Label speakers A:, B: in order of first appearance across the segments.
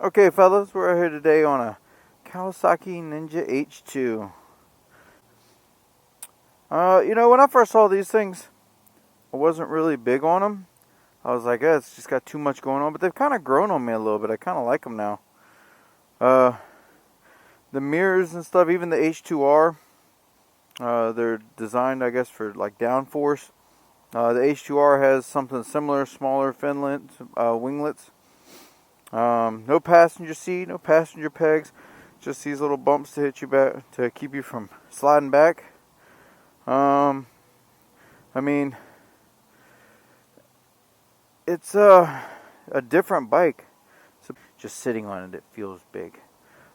A: Okay, fellas, we're out here today on a Kawasaki Ninja H2. When I first saw these things, I wasn't really big on them. I was like, it's just got too much going on, but they've kind of grown on me a little bit. I kind of like them now. The mirrors and stuff, even the H2R, they're designed, I guess, for like downforce. The H2R has something similar, smaller winglets. No passenger seat, no passenger pegs, just these little bumps to hit you back to keep you from sliding back. It's a different bike. So just sitting on it feels big.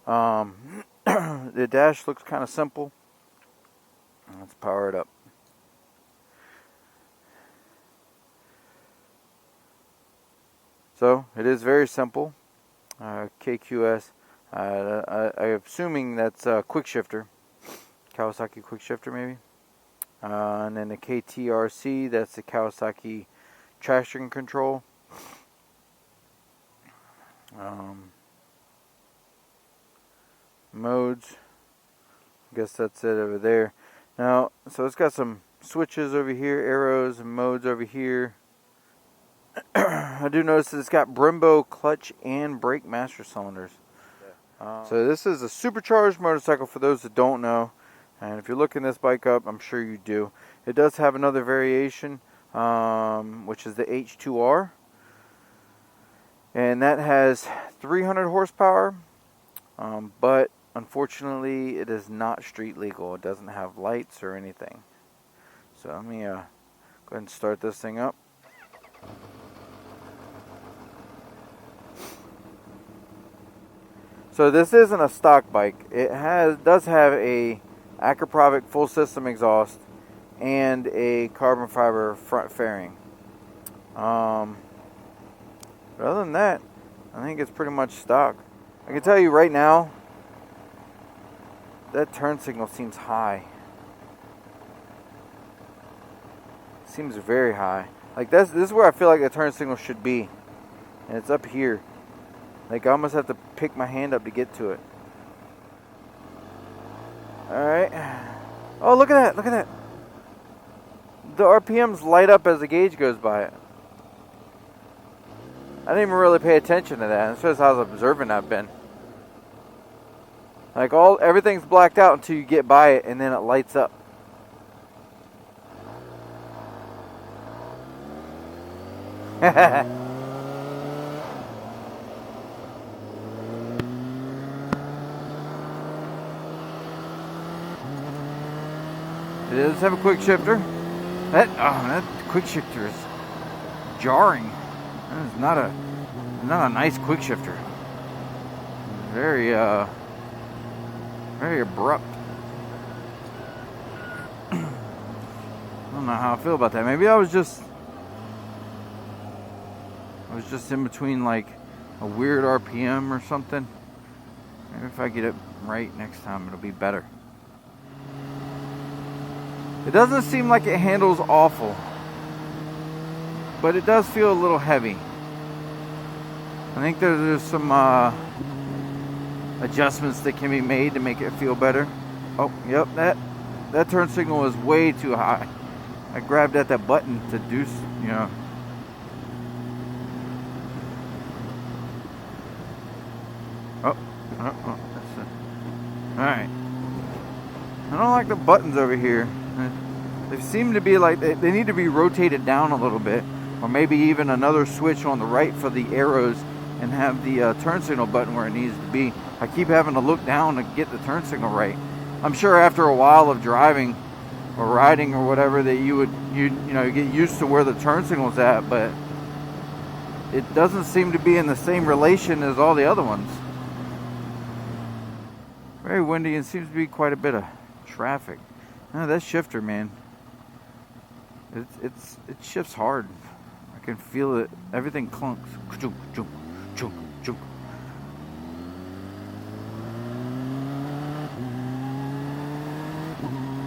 A: The dash looks kind of simple. Let's power it up. So it is very simple. KQS. I'm assuming that's quick shifter. Kawasaki quick shifter maybe. And then the KTRC, that's the Kawasaki traction control. Modes. I guess that's it over there. Now, so it's got some switches over here, arrows and modes over here. I do notice that it's got Brembo clutch and brake master cylinders. So this is a supercharged motorcycle for those that don't know. And if you're looking this bike up, I'm sure you do. It does have another variation, which is the H2R. And that has 300 horsepower. But unfortunately, it is not street legal. It doesn't have lights or anything. So let me go ahead and start this thing up. So this isn't a stock bike. It does have a Akrapovic full system exhaust and a carbon fiber front fairing. But other than that, I think it's pretty much stock. I can tell you right now, that turn signal seems high. Seems very high. Like this is where I feel like the turn signal should be, and it's up here. Like I almost have to pick my hand up to get to it. Alright. Oh, look at that. Look at that. The RPMs light up as the gauge goes by it. I didn't even really pay attention to that. It shows how observant I've been. Like everything's blacked out until you get by it and then it lights up. It does have a quick shifter. That quick shifter is jarring. That is not a nice quick shifter. Very very abrupt. I don't know how I feel about that. Maybe I was just in between like a weird RPM or something. Maybe if I get it right next time, it'll be better. It doesn't seem like it handles awful, but it does feel a little heavy. I think there's some adjustments that can be made to make it feel better. Oh, yep, that turn signal is way too high. I grabbed at that button to do, Oh, that's it. Alright. I don't like the buttons over here. They seem to be like they need to be rotated down a little bit, or maybe even another switch on the right for the arrows, and have the turn signal button where it needs to be. I keep having to look down to get the turn signal right. I'm sure after a while of driving or riding or whatever that you get used to where the turn signal's at, but it doesn't seem to be in the same relation as all the other ones. Very windy and seems to be quite a bit of traffic. That shifter, man, it shifts hard. I can feel it. Everything clunks.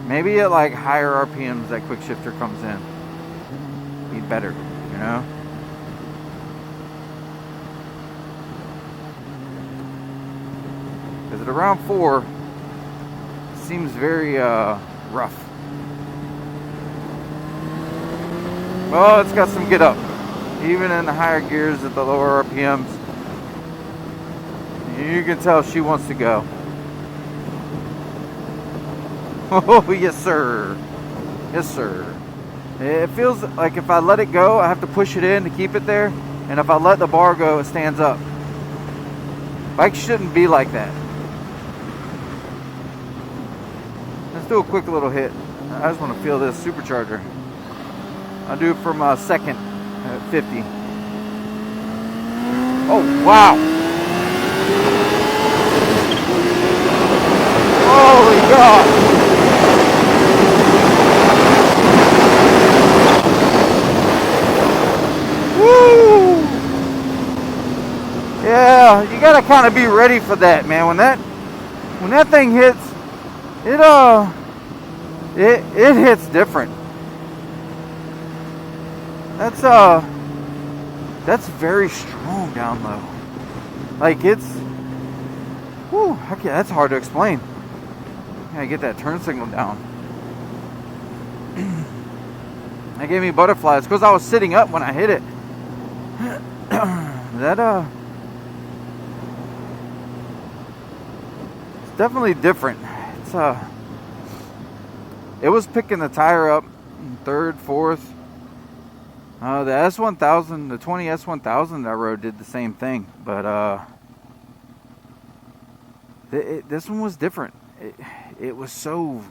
A: Maybe at like higher RPMs that quick shifter comes in. Be better, at around 4, it seems very rough. Well, it's got some get up. Even in the higher gears at the lower RPMs, you can tell she wants to go. Oh, yes, sir. Yes, sir. It feels like if I let it go, I have to push it in to keep it there. And if I let the bar go, it stands up. Bikes shouldn't be like that. Let's do a quick little hit. I just want to feel this supercharger. I'll do it from second at 50. Oh, wow. Holy God. Woo! Yeah, you gotta kind of be ready for that, man. When that thing hits, it hits different. That's very strong down low. Like it's, whew, okay, that's hard to explain. I get that turn signal down. That gave me butterflies because I was sitting up when I hit it. It's definitely different. It was picking the tire up in third, fourth. The S1000, the 20 S1000 that I rode did the same thing, but this one was different. It was so,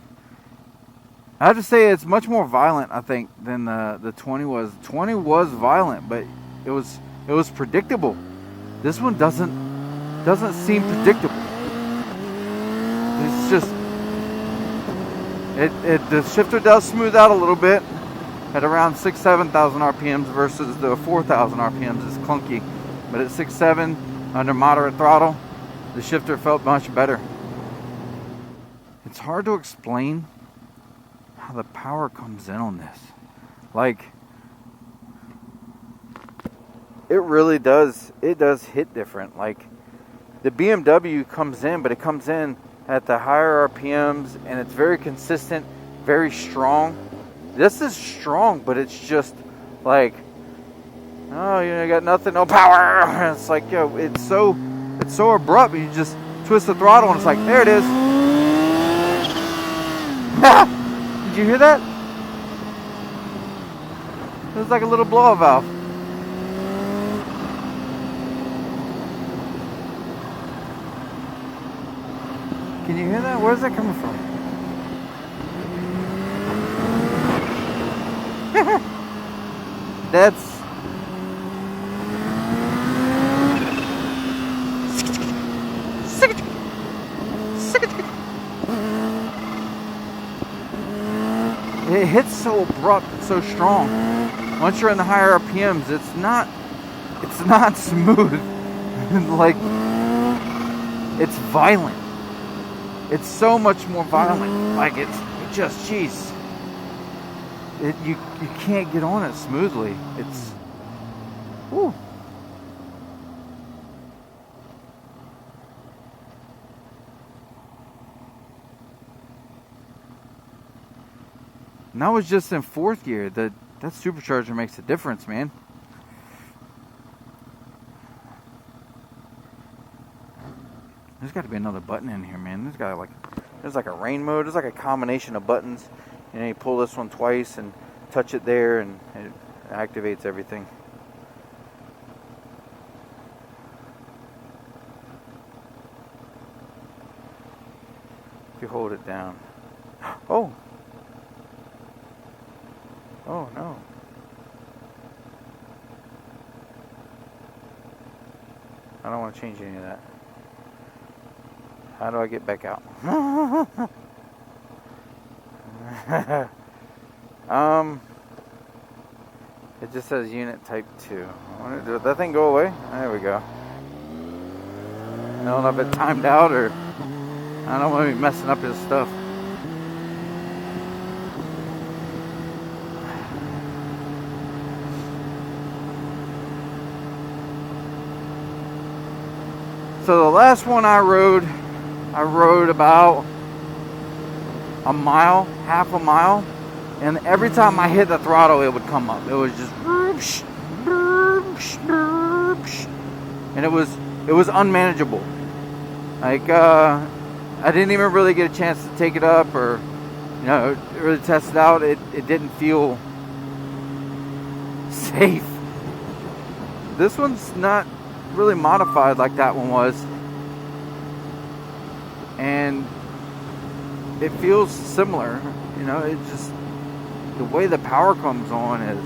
A: I have to say it's much more violent, I think, than the 20 was. The 20 was violent, but it was predictable. This one doesn't seem predictable. It's just the shifter does smooth out a little bit at around 6,000-7,000 RPMs versus the 4,000 RPMs is clunky. But at 6,700 under moderate throttle, the shifter felt much better. It's hard to explain how the power comes in on this. Like, it really does. It does hit different. Like, the BMW comes in, but it comes in at the higher RPMs, and it's very consistent, very strong. This is strong, but it's just like, oh, you got nothing, no power. And it's like, yo, it's so abrupt. You just twist the throttle, and it's like, there it is. Did you hear that? It was like a little blow-off valve. Can you hear that? Where's that coming from? That's it hits so abrupt, so strong. Once you're in the higher RPMs, it's not smooth. Like, it's violent. It's so much more violent. Like, it just, jeez. You can't get on it smoothly. It's, whew. And that was just in fourth gear. That supercharger makes a difference, man. There's got to be another button in here, man. There's like a rain mode. There's like a combination of buttons. And you pull this one twice and touch it there, and it activates everything. If you hold it down. Oh! Oh no. I don't want to change any of that. How do I get back out? It just says unit type 2. Did that thing go away? There we go. I don't know if it timed out, or I don't want to be messing up his stuff. So the last one I rode I rode about a mile, half a mile, and every time I hit the throttle, it would come up. It was just, and it was unmanageable. Like, I didn't even really get a chance to take it up or, really test it out. It didn't feel safe. This one's not really modified like that one was. And it feels similar. It just, the way the power comes on is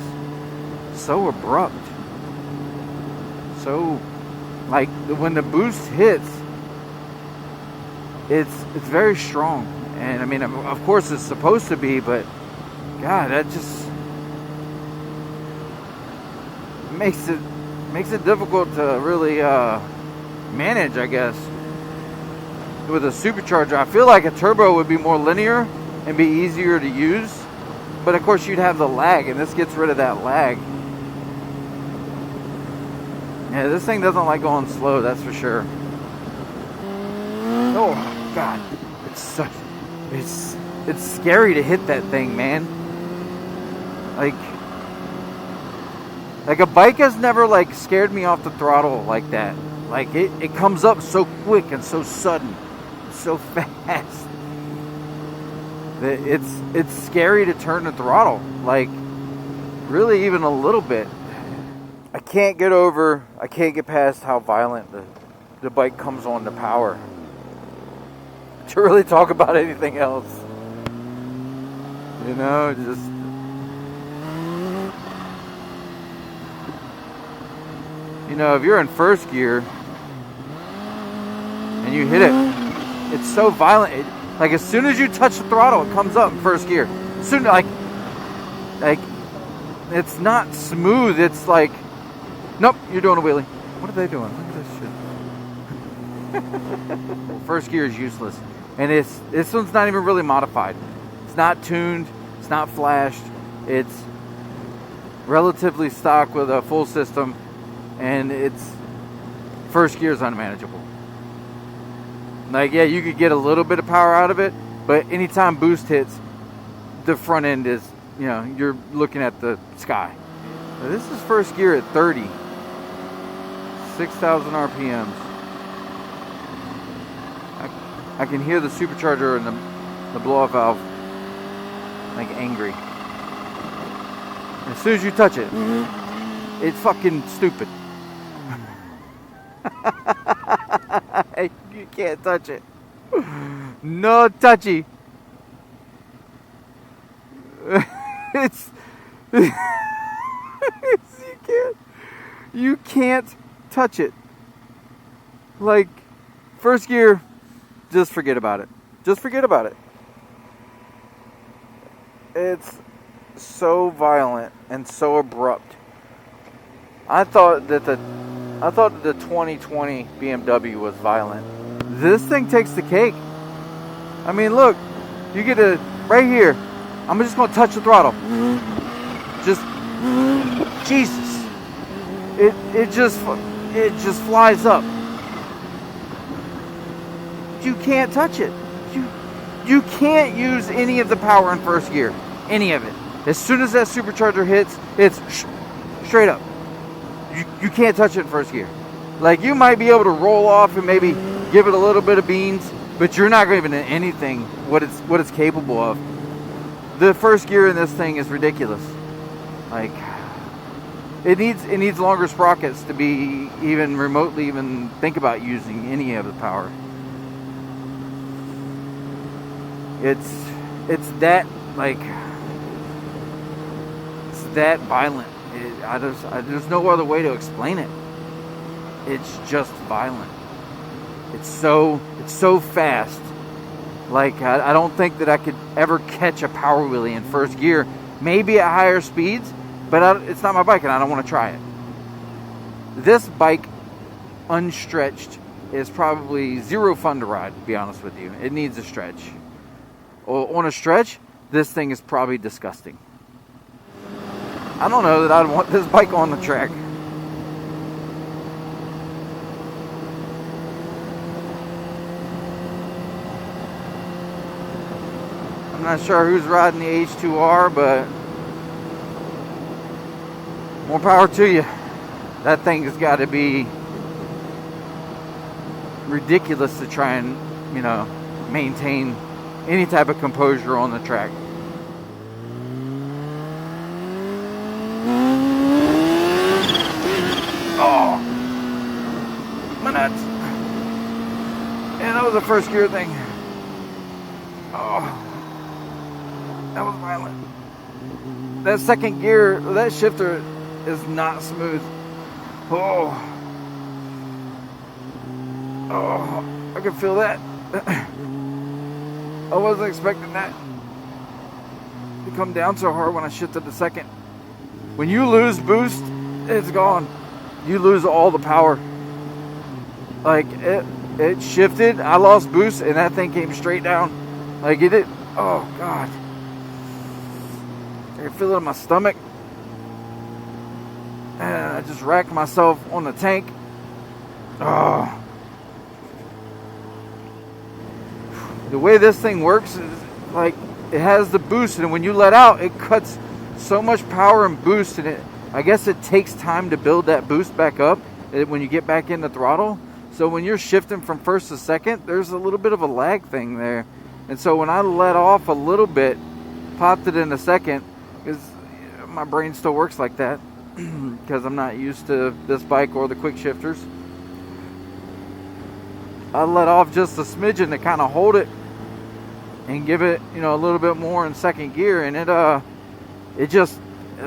A: so abrupt. So, like, when the boost hits, it's very strong. And I mean, of course it's supposed to be, but God, that just makes it difficult to really manage, I guess. With a supercharger, I feel like a turbo would be more linear and be easier to use, but of course you'd have the lag, and this gets rid of that lag. Yeah, this thing doesn't like going slow, that's for sure. Oh God, it's scary to hit that thing, man. Like a bike has never like scared me off the throttle like that. Like it comes up so quick and so sudden, so fast. It's scary to turn the throttle, like really even a little bit. I can't get past how violent the bike comes on to power. To really talk about anything else. Just if you're in first gear and you hit it, it's so violent. Like as soon as you touch the throttle, it comes up in first gear. Soon, like it's not smooth. It's like, nope, you're doing a wheelie. What are they doing? Look at this shit. First gear is useless, and this one's not even really modified. It's not tuned. It's not flashed. It's relatively stock with a full system, and it's first gear is unmanageable. Like, yeah, you could get a little bit of power out of it, but anytime boost hits, the front end is, you're looking at the sky. Now, this is first gear at 30, 6,000 RPMs. I can hear the supercharger and the blow-off valve, like, angry. As soon as you touch it, it's fucking stupid. You can't touch it. No touchy. You can't touch it. Like, first gear, just forget about it. Just forget about it. It's so violent and so abrupt. I thought that the 2020 BMW was violent. This thing takes the cake. I mean, look, you get to right here. I'm just gonna touch the throttle. Just Jesus. It just flies up. You can't touch it. You can't use any of the power in first gear. Any of it. As soon as that supercharger hits, it's straight up. You can't touch it in first gear. Like, you might be able to roll off and maybe give it a little bit of beans, but you're not going to even anything what it's capable of. The first gear in this thing is ridiculous. Like, it needs longer sprockets to be even remotely even think about using any of the power. It's that, like, it's that violent. There's no other way to explain it. It's just violent. It's so fast. Like, I don't think that I could ever catch a power wheelie in first gear. Maybe at higher speeds, but it's not my bike and I don't want to try it. This bike, unstretched, is probably zero fun to ride, to be honest with you. It needs a stretch. On a stretch, this thing is probably disgusting. I don't know that I'd want this bike on the track. not sure who's riding the H2R, but more power to you. That thing has got to be ridiculous to try and, you know, maintain any type of composure on the track. Oh, my nuts. Yeah, that was a first gear thing. Oh, that was violent. That second gear, that shifter is not smooth. Oh, I can feel that. I wasn't expecting that to come down so hard when I shifted the second. When you lose boost, it's gone. You lose all the power. Like it shifted, I lost boost, and that thing came straight down. Like it did. Oh God, I can feel it in my stomach, and I just racked myself on the tank. Oh. The way this thing works is like it has the boost, and when you let out, it cuts so much power and boost, and I guess it takes time to build that boost back up when you get back in the throttle. So when you're shifting from first to second, there's a little bit of a lag thing there. And so when I let off a little bit, popped it in a second, because my brain still works like that, because I'm not used to this bike or the quick shifters. I let off just a smidgen to kind of hold it and give it, you know, a little bit more in second gear, and it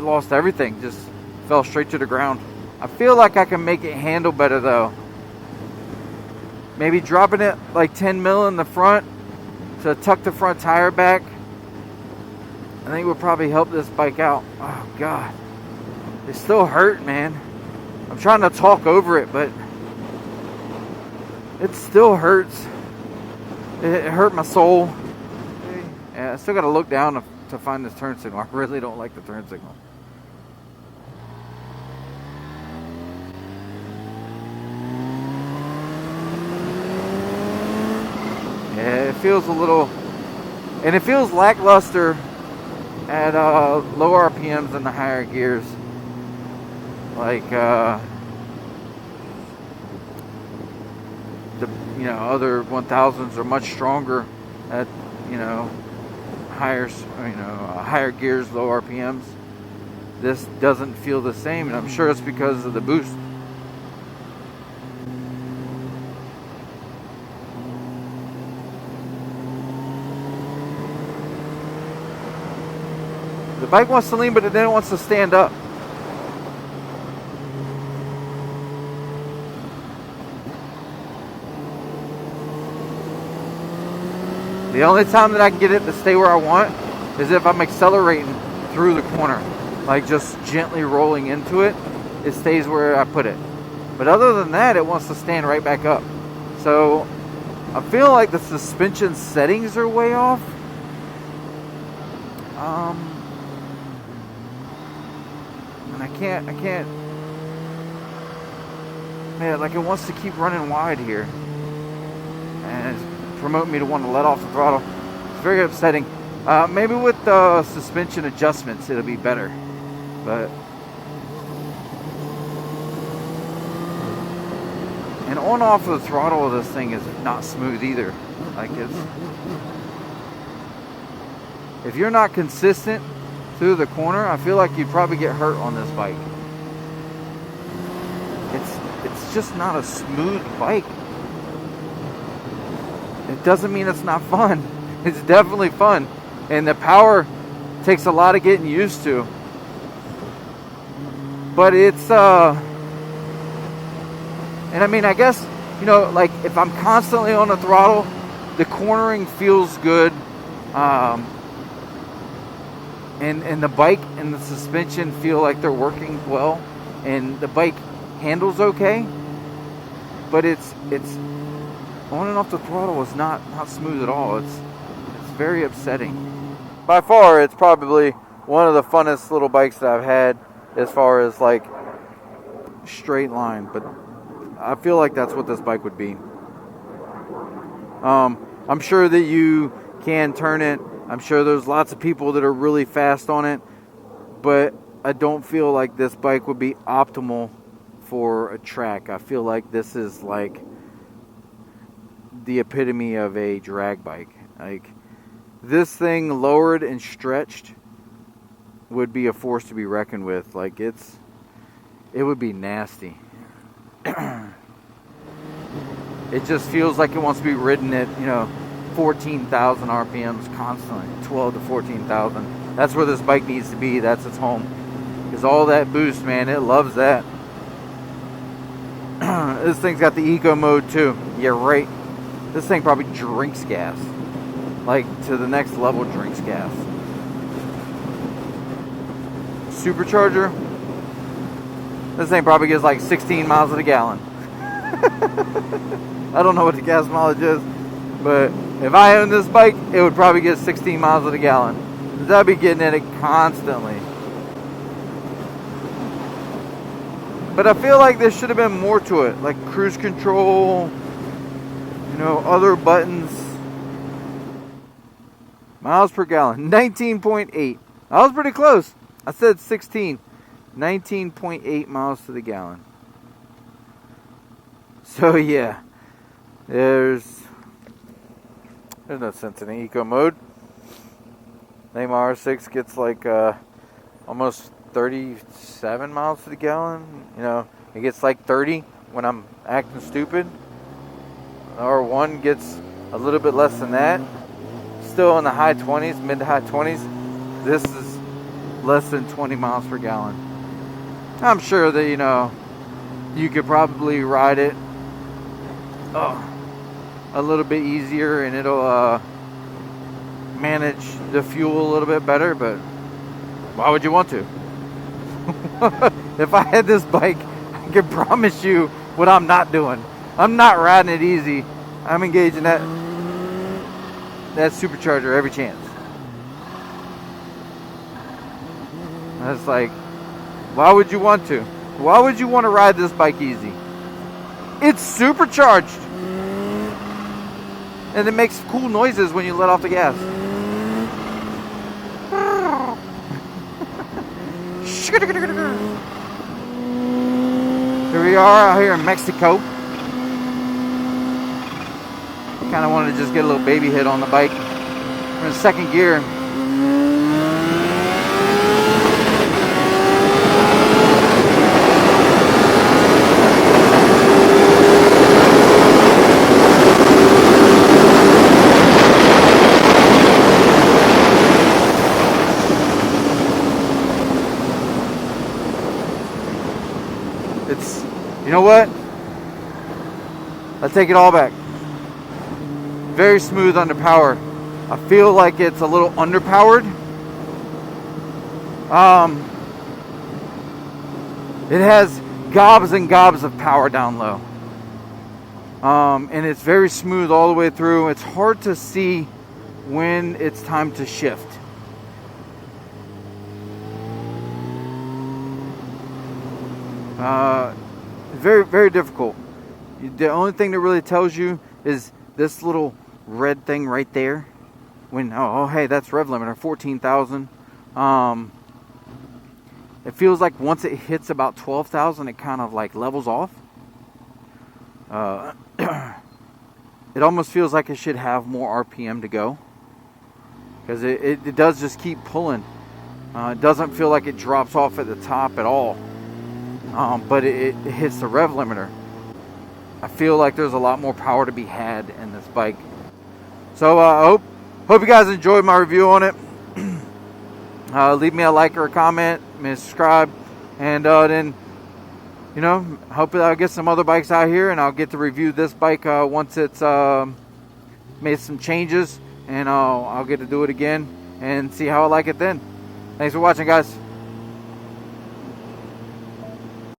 A: lost everything, just fell straight to the ground. I feel like I can make it handle better though. Maybe dropping it like 10 mil in the front to tuck the front tire back, I think would probably help this bike out. Oh God, it still hurt, man. I'm trying to talk over it, but it still hurts. It hurt my soul. Yeah, I still got to look down to find this turn signal. I really don't like the turn signal. Yeah, it feels a little, and it feels lackluster at low RPMs in the higher gears. Like the other 1000s are much stronger at higher gears, low RPMs. This doesn't feel the same, and I'm sure it's because of the boost. The bike wants to lean, but it then wants to stand up. The only time that I can get it to stay where I want is if I'm accelerating through the corner. Like just gently rolling into it, it stays where I put it. But other than that, it wants to stand right back up. So I feel like the suspension settings are way off. And I can't, man, like it wants to keep running wide here. And it's promoting me to want to let off the throttle. It's very upsetting. Maybe with the suspension adjustments, it'll be better. But, and on off of the throttle of this thing is not smooth either. Like if you're not consistent through the corner, I feel like you'd probably get hurt on this bike. It's just not a smooth bike. It doesn't mean it's not fun. It's definitely fun, and the power takes a lot of getting used to. But it's and I mean, I guess, like if I'm constantly on the throttle, the cornering feels good. And the bike and the suspension feel like they're working well, and the bike handles okay, but it's on and off the throttle is not smooth at all. It's very upsetting. By far, it's probably one of the funnest little bikes that I've had as far as like straight line, but I feel like that's what this bike would be. I'm sure that you can turn it I'm sure there's lots of people that are really fast on it, but I don't feel like this bike would be optimal for a track. I feel like this is like the epitome of a drag bike. Like, this thing lowered and stretched would be a force to be reckoned with. Like, it would be nasty. It just feels like it wants to be ridden at, 14,000 RPMs constantly, 12 to 14,000. That's where this bike needs to be. That's its home. Because all that boost, man, it loves that. This thing's got the eco mode too. Yeah, right. This thing probably drinks gas. Like, to the next level drinks gas. Supercharger. This thing probably gets like 16 miles to the gallon. I don't know what the gas mileage is, but if I owned this bike, it would probably get 16 miles to the gallon. I'd be getting in it constantly. But I feel like there should have been more to it, like cruise control, other buttons. Miles per gallon, 19.8. I was pretty close. I said 16. 19.8 miles to the gallon. So yeah, there's no sense in the eco mode. I think my R6 gets like almost 37 miles to the gallon. It gets like 30 when I'm acting stupid. The R1 gets a little bit less than that. Still in the high 20s, mid to high 20s. This is less than 20 miles per gallon. I'm sure that, you could probably ride it a little bit easier, and it'll manage the fuel a little bit better, but why would you want to? If I had this bike, I can promise you what I'm not doing. I'm not riding it easy. I'm engaging that supercharger every chance. That's like, why would you want to? Why would you want to ride this bike easy? It's supercharged. And it makes cool noises when you let off the gas. Here we are out here in Mexico. Kind of wanted to just get a little baby hit on the bike. We're in second gear. You know what? Let's take it all back. Very smooth under power. I feel like it's a little underpowered. It has gobs and gobs of power down low. And it's very smooth all the way through. It's hard to see when it's time to shift. Very, very difficult. The only thing that really tells you is this little red thing right there. When, hey, that's rev limiter, 14,000. It feels like once it hits about 12,000, it kind of like levels off. It almost feels like it should have more RPM to go. Because it does just keep pulling. It doesn't feel like it drops off at the top at all. But it hits the rev limiter. I feel like there's a lot more power to be had in this bike. So I hope you guys enjoyed my review on it. Leave me a like or a comment, subscribe, and then hope that I'll get some other bikes out here, and I'll get to review this bike once it's made some changes, and I'll get to do it again and see how I like it then. Thanks for watching, guys.